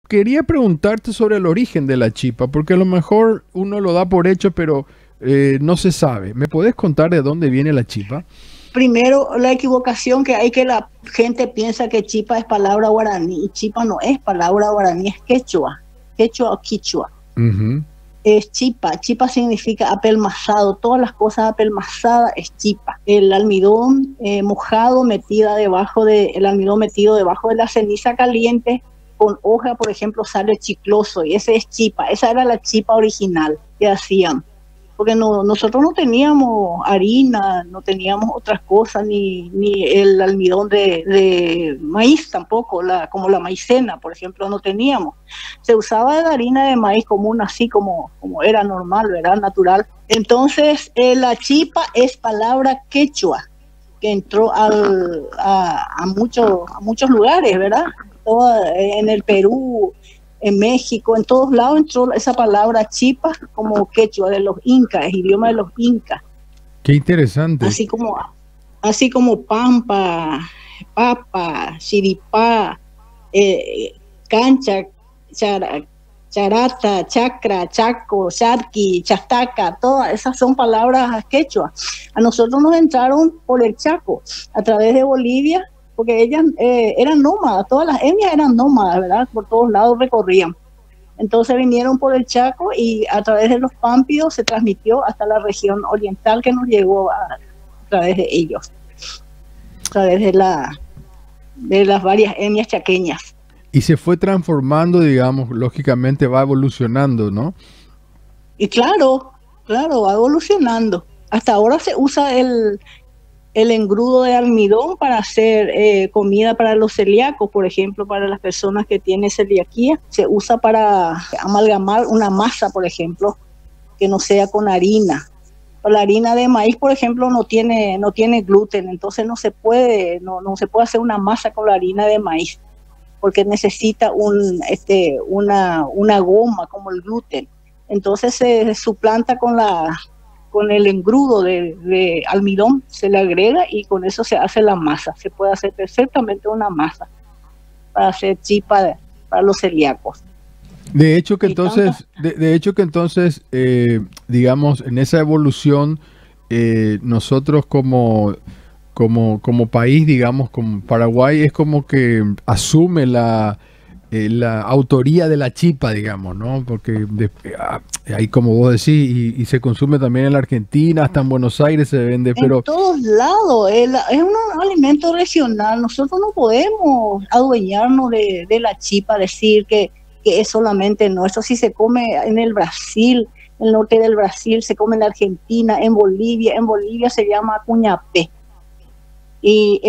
quería preguntarte sobre el origen de la chipa, porque a lo mejor uno lo da por hecho, pero no se sabe. ¿Me puedes contar de dónde viene la chipa? Primero, la equivocación que hay, que la gente piensa que chipa es palabra guaraní, y chipa no es palabra guaraní, es quechua, quechua o quichua. Ujú. Es chipa, chipa significa apelmazado, todas las cosas apelmazadas es chipa. El almidón mojado el almidón metido debajo de la ceniza caliente con hoja, por ejemplo, sale chicloso, y ese es chipa. Esa era la chipa original que hacían, porque nosotros no teníamos harina, no teníamos otras cosas, ni el almidón de maíz tampoco, como la maicena, por ejemplo, no teníamos. Se usaba de harina de maíz común, así como era normal, ¿verdad? Natural. Entonces, la chipa es palabra quechua, que entró a muchos lugares, ¿verdad? En el Perú, en México, en todos lados entró esa palabra chipa como quechua de los incas, es idioma de los incas. Qué interesante. Así como pampa, papa, chiripá, cancha, charata, chacra, chaco, charqui, chastaca, todas esas son palabras quechua. A nosotros nos entraron por el Chaco, a través de Bolivia, porque ellas eran nómadas, todas las etnias eran nómadas, ¿verdad? Por todos lados recorrían. Entonces vinieron por el Chaco y a través de los pámpidos se transmitió hasta la región oriental, que nos llegó a través de ellos, a través de las varias etnias chaqueñas. Y se fue transformando, digamos, lógicamente va evolucionando, ¿no? Y claro, va evolucionando. Hasta ahora se usa el engrudo de almidón para hacer comida para los celíacos, por ejemplo, para las personas que tienen celiaquía. Se usa para amalgamar una masa, por ejemplo, que no sea con harina. La harina de maíz, por ejemplo, no tiene gluten, entonces no se puede hacer una masa con la harina de maíz, porque necesita una goma como el gluten. Entonces se suplanta con el engrudo de almidón, se le agrega y con eso se hace la masa. Se puede hacer perfectamente una masa para hacer chipa para los celíacos. De hecho que entonces, digamos, en esa evolución, nosotros como país, digamos, como Paraguay, es como que asume la autoría de la chipa, digamos, ¿no? Porque ahí, como vos decís, y se consume también en la Argentina, hasta en Buenos Aires se vende, pero... En todos lados, es un alimento regional. Nosotros no podemos adueñarnos de la chipa, decir que es solamente nuestro. Si se come en el Brasil, en el norte del Brasil, se come en la Argentina, en Bolivia se llama cuñapé. Y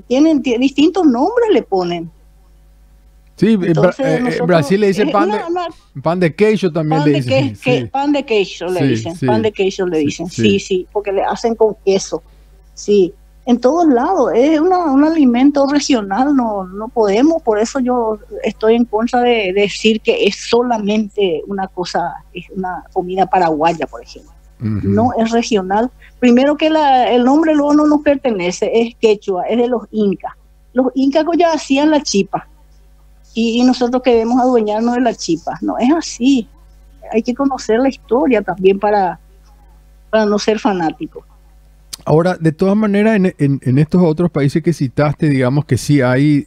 tienen distintos nombres, le ponen. Sí, Entonces, Brasil le dice pan de queijo también le dicen. Pan de queijo le dicen, sí, pan de queijo le dicen, sí. sí, porque le hacen con queso, sí. En todos lados, es un alimento regional, no podemos, por eso yo estoy en contra de decir que es solamente una cosa, es una comida paraguaya, por ejemplo. Uh-huh. No es regional. Primero que el nombre luego no nos pertenece, es quechua, es de los incas. Los incas ya hacían la chipa y nosotros queremos adueñarnos de la chipa. No es así. Hay que conocer la historia también para no ser fanático. Ahora, de todas maneras, en estos otros países que citaste, digamos que sí hay,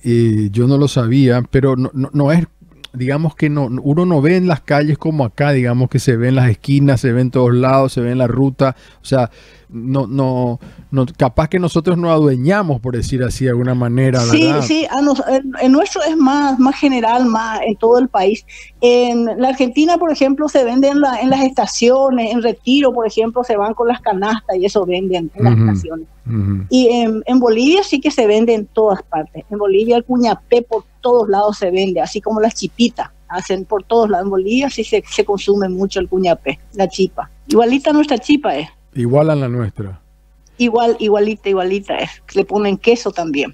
yo no lo sabía, pero no es, digamos que uno no ve en las calles como acá, digamos que se ve en las esquinas, se ve en todos lados, se ve en la ruta, o sea, no, capaz que nosotros nos adueñamos, por decir así de alguna manera, ¿verdad? Sí, en nuestro es más general, más en todo el país. En la Argentina, por ejemplo, se venden en las estaciones, en Retiro, por ejemplo, se van con las canastas y eso venden en las estaciones. Uh-huh. Y en Bolivia sí que se vende en todas partes. En Bolivia el cuñapé por todos lados se vende, así como las chipitas, hacen por todos lados. En Bolivia sí se consume mucho el cuñapé, la chipa. Igualita nuestra chipa es. Igual a la nuestra. Igualita es. Le ponen queso también.